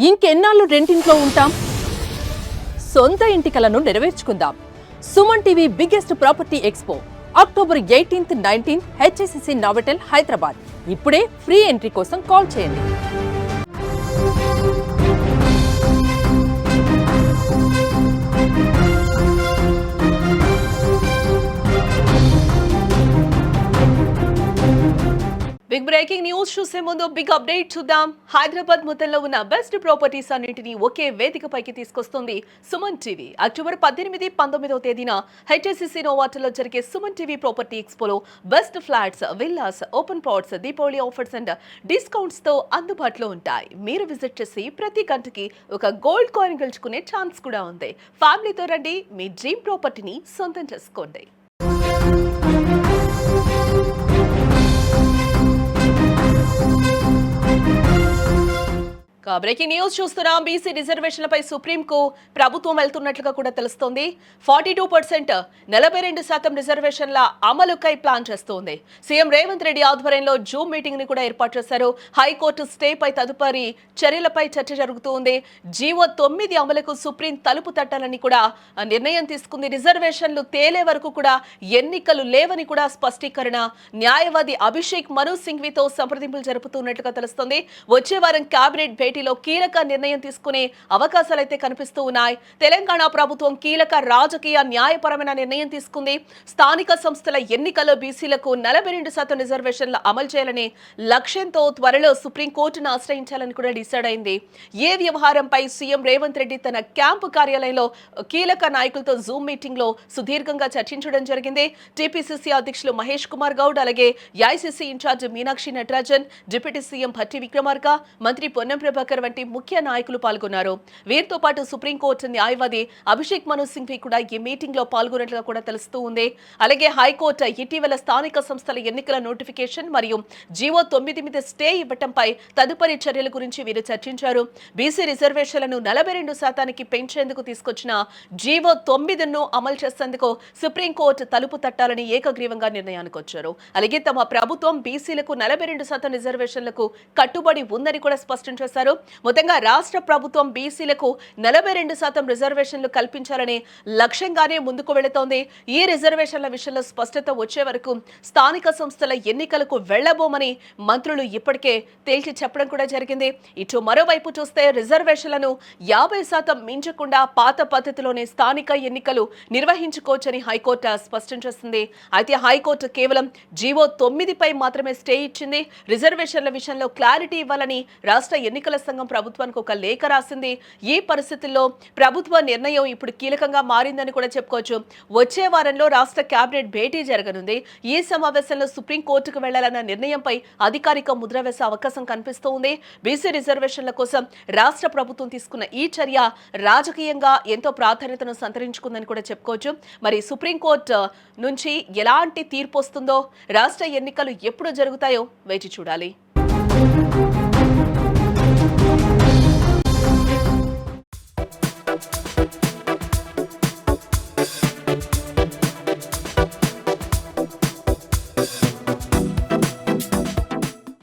ఇంకెన్నాళ్ళు రెంటింట్లో ఉంటాం? సొంత ఇంటి కలను నెరవేర్చుకుందాం. Suman TV biggest property expo October 18th, 19th HSCC Novotel Hyderabad. ఇప్పుడే ఫ్రీ ఎంట్రీ కోసం కాల్ చేయండి. బిగ్ బ్రేకింగ్ న్యూస్ చూసే ముందు బిగ్ అప్డేట్ చూద్దాం. హైదరాబాద్ మొత్తంలో ఉన్న బెస్ట్ ప్రాపర్టీస్ అన్నింటినీ ఒకే వేదికపైకి తీసుకొస్తుంది సుమన్ టీవీ. అక్టోబర్ 18, 19వ తేదీన హెచ్ఎస్సిసి నోవాటెల్లో జరిగే సుమన్ టీవీ ప్రాపర్టీ ఎక్స్పోలో best flats, villas, open plots, Deepavali offers and discounts తో అందుబాటులో ఉంటాయి. మీరు విజిట్ చేసి ప్రతి గంటకి ఒక గోల్డ్ కాయిన్ గెలుచుకునే ఛాన్స్ కూడా ఉంది. ఫ్యామిలీతో రండి, మీ డ్రీమ్ ప్రాపర్టీని సొంతం చేసుకోండి. బ్రేకింగ్ న్యూస్ చూస్తున్నాం. బీసీ రిజర్వేషన్లపై సుప్రీంకు ప్రభుత్వం వెళ్తున్నట్లుగా కూడా తెలుస్తోంది. 42% 42% రిజర్వేషన్ల అమలుకై ప్లాన్ చేస్తోంది. సీఎం రేవంత్ రెడ్డి ఆధ్వర్యంలో జూమ్ మీటింగ్ ని కూడా ఏర్పాటు చేశారు. హైకోర్టు స్టేపై తదుపరి చర్యలపై చర్చ జరుగుతోంది. జీవో 9 అమలుకు సుప్రీం తలుపు తట్టాలని కూడా నిర్ణయం తీసుకుంది. రిజర్వేషన్లు తేలే వరకు కూడా ఎన్నికలు లేవని కూడా స్పష్టీకరణ. న్యాయవాది అభిషేక్ మను సింఘ్వితో సంప్రదింపులు జరుపుతున్నట్లుగా తెలుస్తోంది. వచ్చే వారం కేబినెట్ భేటీలో కీలక నిర్ణయం తీసుకునే అవకాశాలైతే కనిపిస్తూ ఉన్నాయి. తెలంగాణ ప్రభుత్వం కీలక రాజకీయ న్యాయపరమైన నిర్ణయం తీసుకుంది. స్థానిక సంస్థల ఎన్నికల్లో బీసీలకు 42% రిజర్వేషన్ల అమలు చేయాలనే లక్ష్యంతో త్వరలో సుప్రీంకోర్టును ఆశ్రయించాలని కూడా డిసైడ్ అయింది. ఏ వ్యవహారంపై సీఎం రేవంత్ రెడ్డి తన క్యాంపు కార్యాలయంలో కీలక నాయకులతో జూమ్ మీటింగ్ లో సుదీర్ఘంగా చర్చించడం జరిగింది. టీపీసీసీ అధ్యక్షులు మహేష్ కుమార్ గౌడ్, అలాగే AICC in-charge Meenakshi Natarajan, deputy CM Bhatti Vikramarka, మంత్రి పొన్నం ప్రభాకర్ వంటి ముఖ్య నాయకులు పాల్గొన్నారు. వీరితో పాటు సుప్రీంకోర్టు న్యాయవాది అభిషేక్ మను సింఘ్వి కూడా ఈ మీటింగ్ లో పాల్గొన్నట్లుగా కూడా తెలుస్తూ ఉంది. అలాగే హైకోర్టు ఇటీవల స్థానిక సంస్థల ఎన్నికల నోటిఫికేషన్ మరియు జీవో 9 మీద స్టే ఇవ్వటంపై తదుపరి చర్యల గురించి వీరు చర్చించారు. బీసీ రిజర్వేషన్లను 42% పెంచేందుకు తీసుకొచ్చిన జీవో 9ను అమలు చేసేందుకు సుప్రీంకోర్టు తలుపు తట్టాలని ఏకగ్రీవంగా నిర్ణయానికి వచ్చారు. అలాగే తమ ప్రభుత్వం బీసీలకు 42% రిజర్వేషన్లకు కట్టుబడి ఉందని కూడా స్పష్టం చేశారు. మొత్తంగా రాష్ట్ర ప్రభుత్వం బీసీలకు 42% రిజర్వేషన్లు కల్పించాలనే లక్ష్యంగానే ముందుకు వెళుతోంది. ఈ రిజర్వేషన్ల విషయంలో స్పష్టత వచ్చే వరకు స్థానిక సంస్థల ఎన్నికలకు వెళ్లబోమని మంత్రులు ఇప్పటికే తేల్చి చెప్పడం కూడా జరిగింది. ఇటు మరోవైపు చూస్తే రిజర్వేషన్లను 50% మించకుండా పాత పద్ధతిలోనే స్థానిక ఎన్నికలు నిర్వహించుకోవచ్చని హైకోర్టు స్పష్టం చేసింది. అయితే హైకోర్టు కేవలం జీవో 9పై మాత్రమే స్టే ఇచ్చింది. రిజర్వేషన్ల విషయంలో క్లారిటీ ఇవ్వాలని రాష్ట్ర ఎన్నికల సంఘం ప్రభుత్వానికి ఒక లేఖ రాసింది. ఈ పరిస్థితుల్లో ప్రభుత్వ నిర్ణయం ఇప్పుడు కీలకంగా మారిందని కూడా చెప్పుకోవచ్చు. వచ్చే వారంలో రాష్ట్ర కేబినెట్ భేటీ జరగనుంది. ఈ సమావేశంలో సుప్రీంకోర్టుకు వెళ్లాలన్న నిర్ణయంపై అధికారిక ముద్ర వేసే అవకాశం కనిపిస్తూ ఉంది. బీసీ రిజర్వేషన్ల కోసం రాష్ట్ర ప్రభుత్వం తీసుకున్న ఈ చర్య రాజకీయంగా ఎంతో ప్రాధాన్యతను సంతరించుకుందని కూడా చెప్పుకోవచ్చు. మరి సుప్రీంకోర్టు నుంచి ఎలాంటి తీర్పు వస్తుందో, రాష్ట్ర ఎన్నికలు ఎప్పుడు జరుగుతాయో వేచి చూడాలి.